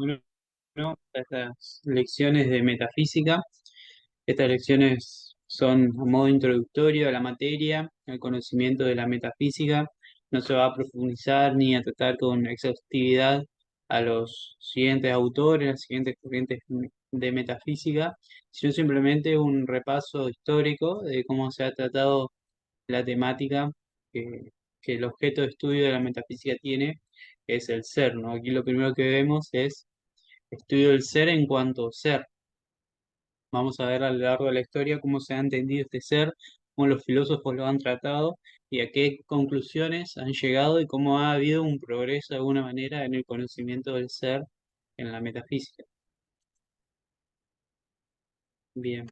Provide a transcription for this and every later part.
Bueno, estas lecciones de metafísica, estas lecciones son a modo introductorio a la materia, al conocimiento de la metafísica. No se va a profundizar ni a tratar con exhaustividad a los siguientes autores, las siguientes corrientes de metafísica, sino simplemente un repaso histórico de cómo se ha tratado la temática que, que el objeto de estudio de la metafísica tiene, que es el ser, ¿no? Aquí lo primero que vemos es estudio del ser en cuanto ser. Vamos a ver a lo largo de la historia cómo se ha entendido este ser, cómo los filósofos lo han tratado y a qué conclusiones han llegado y cómo ha habido un progreso de alguna manera en el conocimiento del ser en la metafísica. Bien.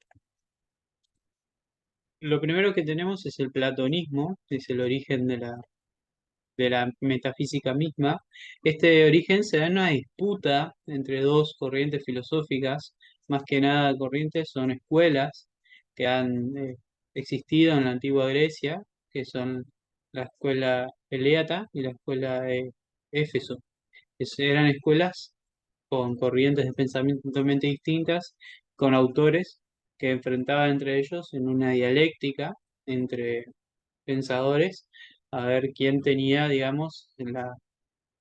Lo primero que tenemos es el platonismo, que es el origen de la metafísica misma. Este origen se da en una disputa entre dos corrientes filosóficas, más que nada corrientes son escuelas que han existido en la antigua Grecia, que son la escuela eleata y la escuela de Éfeso. Eran escuelas con corrientes de pensamiento totalmente distintas, con autores que enfrentaban entre ellos en una dialéctica entre pensadores, a ver quién tenía, digamos, la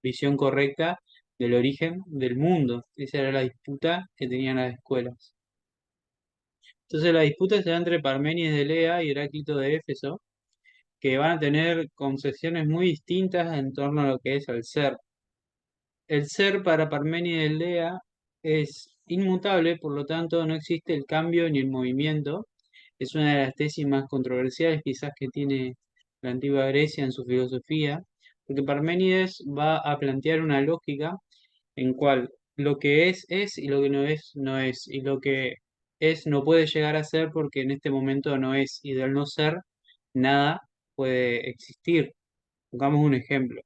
visión correcta del origen del mundo. Esa era la disputa que tenían las escuelas. Entonces la disputa se da entre Parménides de Elea y Heráclito de Éfeso, que van a tener concepciones muy distintas en torno a lo que es el ser. El ser para Parménides de Elea es inmutable, por lo tanto no existe el cambio ni el movimiento. Es una de las tesis más controversiales quizás que tiene la antigua Grecia en su filosofía, porque Parménides va a plantear una lógica en cual lo que es y lo que no es, no es, y lo que es no puede llegar a ser porque en este momento no es, y del no ser, nada puede existir. Pongamos un ejemplo.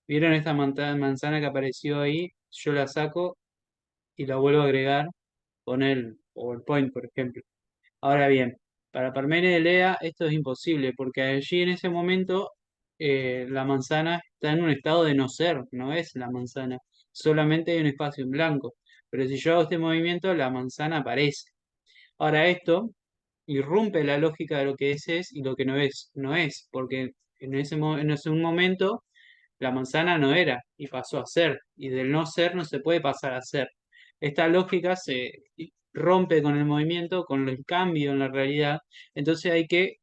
¿Vieron esta manzana que apareció ahí? Yo la saco y la vuelvo a agregar con el PowerPoint, por ejemplo. Ahora bien, para Parménides de Lea esto es imposible, porque allí en ese momento la manzana está en un estado de no ser, no es la manzana, solamente hay un espacio en blanco. Pero si yo hago este movimiento, la manzana aparece. Ahora esto irrumpe la lógica de lo que es y lo que no es, no es, porque en ese momento la manzana no era y pasó a ser, y del no ser no se puede pasar a ser. Esta lógica se rompe con el movimiento, con el cambio en la realidad, entonces hay que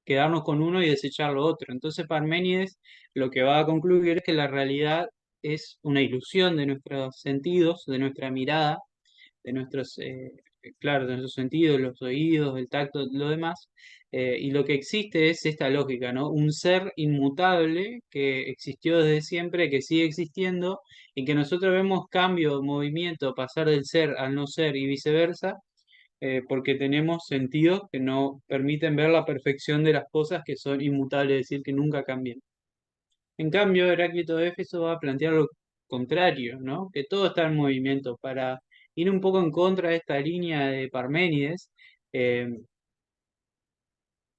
quedarnos con uno y desechar lo otro. Entonces Parménides lo que va a concluir es que la realidad es una ilusión de nuestros sentidos, de nuestra mirada, de nuestros, claro, de nuestros sentidos, los oídos, el tacto, lo demás. Y lo que existe es esta lógica, ¿no? Un ser inmutable que existió desde siempre, que sigue existiendo y que nosotros vemos cambio, movimiento, pasar del ser al no ser y viceversa, porque tenemos sentidos que no permiten ver la perfección de las cosas que son inmutables, es decir, que nunca cambian. En cambio, Heráclito de Éfeso va a plantear lo contrario, ¿no? Que todo está en movimiento. Para ir un poco en contra de esta línea de Parménides, eh,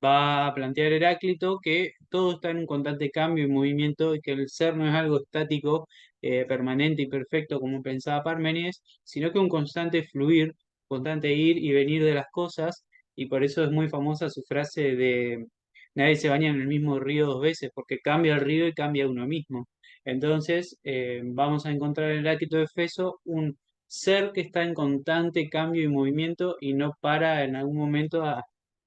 va a plantear Heráclito que todo está en un constante cambio y movimiento y que el ser no es algo estático, permanente y perfecto como pensaba Parménides, sino que un constante fluir, constante ir y venir de las cosas, y por eso es muy famosa su frase de nadie se baña en el mismo río dos veces, porque cambia el río y cambia uno mismo. Entonces, vamos a encontrar en Heráclito de Efeso un ser que está en constante cambio y movimiento y no para en algún momento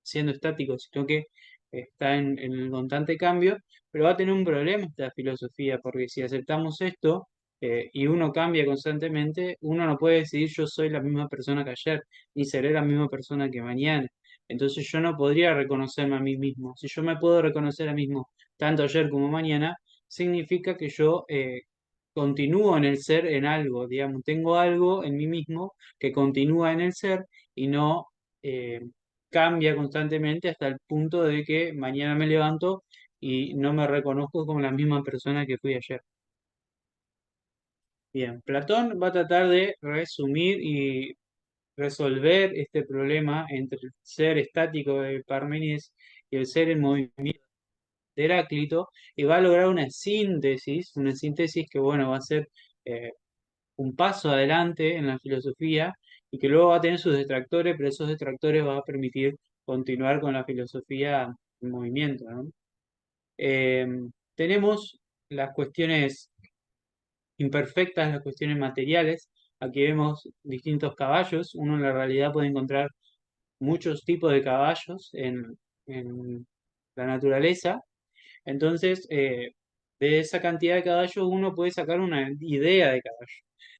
siendo estático, sino que está en el constante cambio, pero va a tener un problema esta filosofía, porque si aceptamos esto y uno cambia constantemente, uno no puede decir yo soy la misma persona que ayer, ni seré la misma persona que mañana. Entonces yo no podría reconocerme a mí mismo. Si yo me puedo reconocer a mí mismo tanto ayer como mañana, significa que yo continúo en el ser en algo, digamos, tengo algo en mí mismo que continúa en el ser y no eh, cambia constantemente hasta el punto de que mañana me levanto y no me reconozco como la misma persona que fui ayer. Bien, Platón va a tratar de resumir y resolver este problema entre el ser estático de Parménides y el ser en movimiento de Heráclito y va a lograr una síntesis que bueno, va a ser un paso adelante en la filosofía y que luego va a tener sus detractores, pero esos detractores van a permitir continuar con la filosofía en movimiento, ¿no? Eh, Tenemos las cuestiones imperfectas, las cuestiones materiales. Aquí vemos distintos caballos. Uno en la realidad puede encontrar muchos tipos de caballos en la naturaleza. Entonces, de esa cantidad de caballos uno puede sacar una idea de caballo.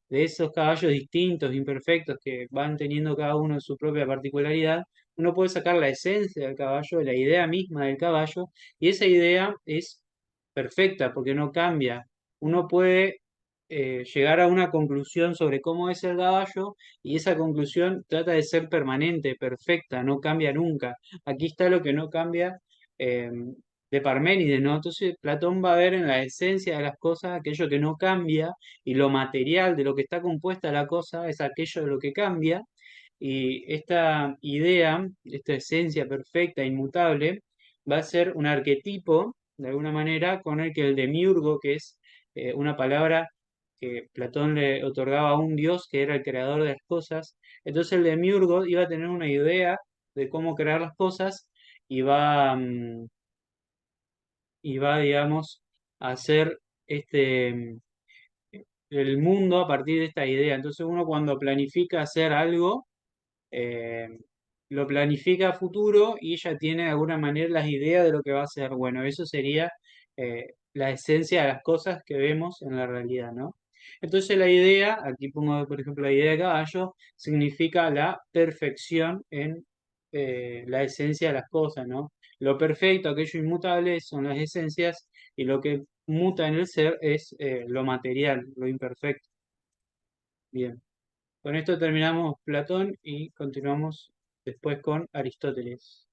De esos caballos distintos, imperfectos, que van teniendo cada uno su propia particularidad, uno puede sacar la esencia del caballo, la idea misma del caballo, y esa idea es perfecta porque no cambia. Uno puede llegar a una conclusión sobre cómo es el caballo y esa conclusión trata de ser permanente, perfecta, no cambia nunca. Aquí está lo que no cambia eh, de Parménides, ¿no? Entonces Platón va a ver en la esencia de las cosas aquello que no cambia y lo material de lo que está compuesta la cosa es aquello de lo que cambia. Y esta idea, esta esencia perfecta, inmutable, va a ser un arquetipo, de alguna manera, con el que el demiurgo, que es una palabra que Platón le otorgaba a un dios que era el creador de las cosas, entonces el demiurgo iba a tener una idea de cómo crear las cosas y va, digamos, a hacer este, el mundo a partir de esta idea. Entonces uno cuando planifica hacer algo, eh, lo planifica a futuro y ya tiene de alguna manera las ideas de lo que va a hacer. Bueno, eso sería la esencia de las cosas que vemos en la realidad, ¿no? Entonces la idea, aquí pongo por ejemplo la idea de caballo, significa la perfección en la esencia de las cosas, ¿no? Lo perfecto, aquello inmutable son las esencias y lo que muta en el ser es lo material, lo imperfecto. Bien. Con esto terminamos Platón y continuamos después con Aristóteles.